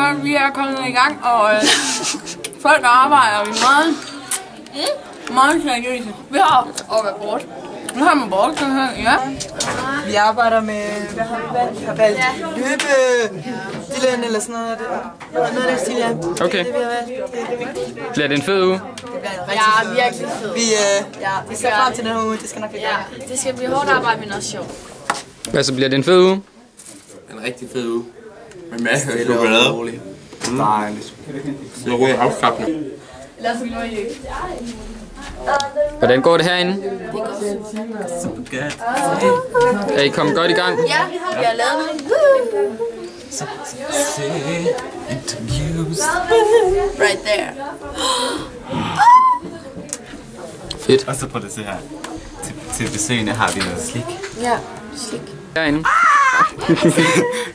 godt, vi er kommet i gang, og folk arbejder vi meget seriøse. Vi har rapport. Nu har man brugt det her, ja. Vi arbejder med, hvad har vi valgt? Vi har valgt løbedelen eller sådan noget der. Noget af stil, ja. Okay. Bliver det en fed uge? Ja, virkelig fed. Vi ser frem til den her uge, det skal nok blive godt. Ja, det skal blive hårdt arbejde, men også sjovt. Hvad så bliver det en fed uge? En rigtig fed uge. Med masser af chokolade. Dejligt. Så god afslappning. Hvordan går det herinde? Det går Super godt. Er I kommet godt i gang? Ja, vi har lavet noget. Interviews. Right there. Fedt. Og så prøv at se her. Til besøgende har vi noget slik. Ja, slik. Herinde.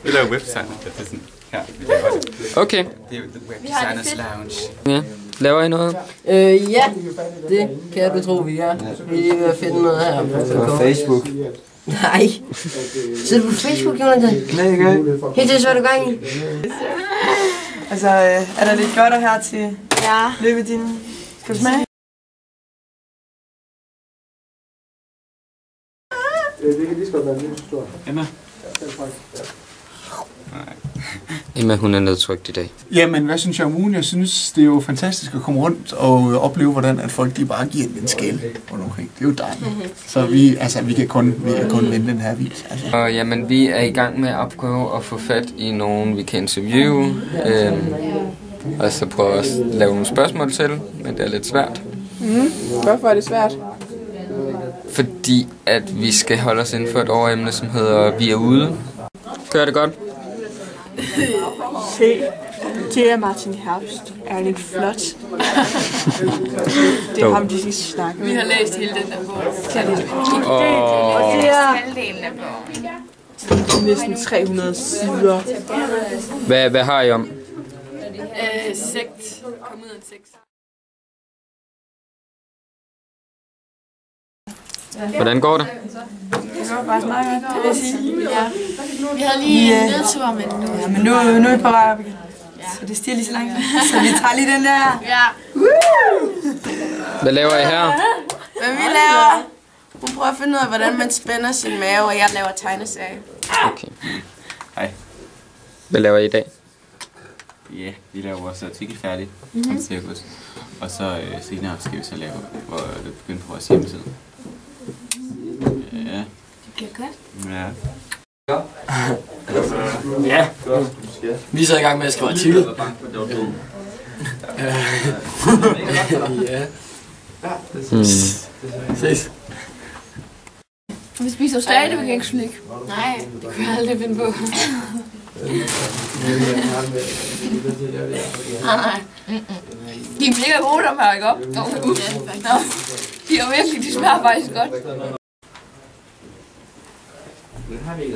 Vi laver webdesigner. Det er sådan her, vi laver det. Okay. Det er The Webdesigners Lounge. Ja. Laver I noget? Ja, det kan du tro, vi gør. Vi er ved at finde noget her på Facebook. Nej. Sidder du på Facebook, Jonathan? Nej, det gør jeg. Helt det, så er du gang i. Altså, er der lidt godt her til løbedinen? Skal du smage? Det kan lige så godt være en lille stor. Emma? Emma, hun er nedtrykt i dag. Jamen, hvad synes jeg om ugen? Jeg synes, det er jo fantastisk at komme rundt og opleve, hvordan at folk de bare giver en skæld rundt omkring. Det er jo dejligt. Så vi kan kun vende den her vis. Altså. Og jamen, vi er i gang med at prøve at få fat i nogen, vi kan interviewe. Og så prøve at lave nogle spørgsmål til, men det er lidt svært. Hvorfor er det svært? Fordi at vi skal holde os inden for et overemne, som hedder Vi er ude. Gør det godt? Se, det er Martin Herbst. Er han ikke flot? Det er ham, de skal snakke. Vi har læst hele den der bog. Og det er Halvdelen af bogen. næsten 300 sider. Hvad har I om? Sekt. Kom ud af en sekt. Hvordan går det? Det går faktisk meget godt, det vil jeg sige. Ja. Vi havde lige en nedtur, men nu... Ja, men nu er vi på vej op igen. Så det stiger lige så langt. Så vi tager lige den der. Ja. Hvad laver I her? Hvad vi laver? Hun prøver at finde ud af, hvordan man spænder sin mave, og jeg laver tegneserie. Okay. Hej. Hvad laver I i dag? Ja, vi laver vores artikel færdig om cirkus. Og så senere skal vi så lave og begynde på vores hjemmeside. Ja. Det bliver godt. Ja. Ja. Vi er så i gang med at skrive artikel. Ja. Ses. Vi spiser stadigvæk ikke slik. Nej, det kunne jeg aldrig finde på. Nej. De er mega gode, dem her, ikke op? De er virkelig, de smager faktisk godt.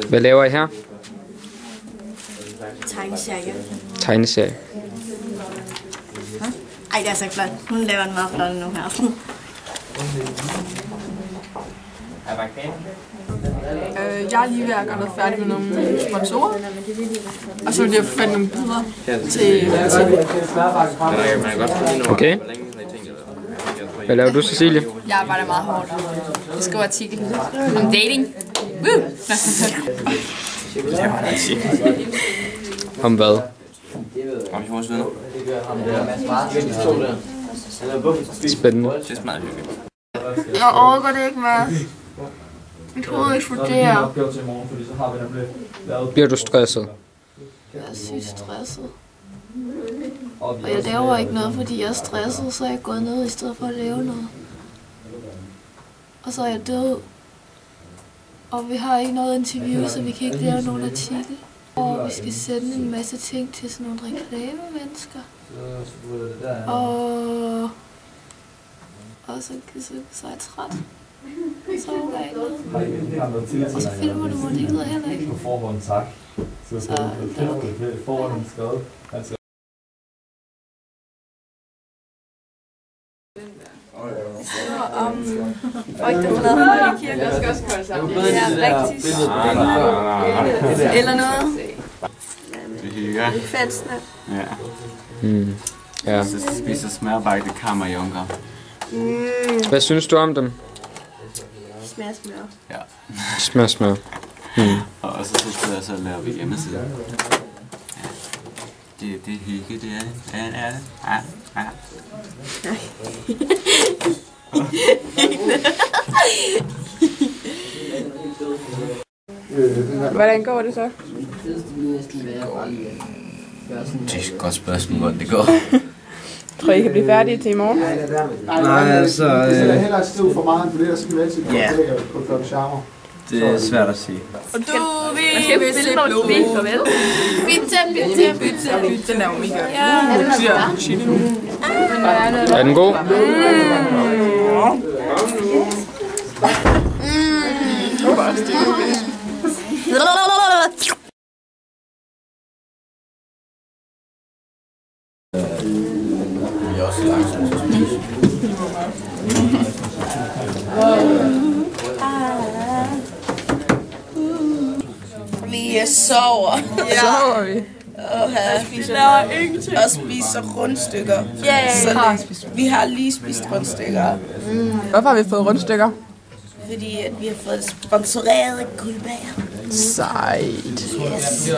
Hvad laver I her? Tegneserie. Tegneserie. Ej, det er så flot. Hun laver en meget flot nu her. Jeg er lige ved at gøre noget færdigt med nogle sponsorer. Og så vil jeg få fat nogle billeder til... Okay. Hvad laver du, Cecilie? Jeg arbejder meget hårdt. Jeg skriver artikel om dating. Om hvad? Om vores venner. Spændende. Det er meget hyggeligt. Jeg overgår det ikke mere. Mit hoved eksploderer. Bliver du stresset? Jeg er sygt stresset. Og jeg laver ikke noget, fordi jeg er stresset, så er jeg gået ned i stedet for at lave noget. Og så er jeg død. Og vi har ikke noget interview, så vi kan ikke lave nogen artikel. Og vi skal sende en masse ting til sådan nogle reklamemennesker. Og så er jeg træt. Så er jeg ikke. Og så filmer du mig, det gider heller ikke. Så det er okay. Folk, der har lavet folk i kirken, skal også kolde sammen. Det er rigtig spændende. Eller noget. Det hygger. Fedt snart. Ja. Ja. Så spiser smørbagte kammerjunker. Hvad synes du om dem? Smager smør. Ja. Smør. Og så skal jeg så lave vi hjemmeside. Ja. Det er hygge, det er det. Ja, det er det. Ja. Hvordan går det så? Det er et godt spørgsmål, hvordan det går. Tror I kan blive færdige til i morgen? Nej, altså... Hvis jeg hellere skrive for meget på det, så kan vi altid på klokken charmer. Det er svært at sige. Og du vil se blod. Pizza. Den er jo mega. Ja, det er chili. Er den god? Vi er også langsomt til at spise. Vi sover. Sover vi? Og spiser rundstykker. Så vi har lige spist rundstykker. Hvorfor har vi fået rundstykker? Fordi at vi har fået sponsoreret af Guldbager. Sejt. Yes. Det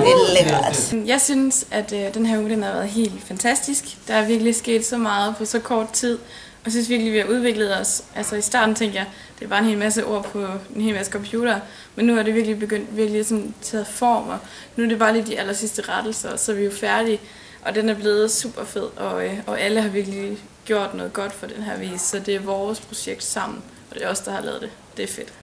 er lækkert. Jeg synes, at den her uge den har været helt fantastisk. Der er virkelig sket så meget på så kort tid. Og jeg synes virkelig, vi har udviklet os. Altså i starten tænkte jeg, det er bare en hel masse ord på en hel masse computer. Men nu er det virkelig begyndt sådan taget form. Og nu er det bare lige de aller sidste rettelser, så er vi jo færdige. Og den er blevet super fed, og alle har virkelig gjort noget godt for den her vis. Så det er vores projekt sammen, og det er os, der har lavet det. Det er fedt.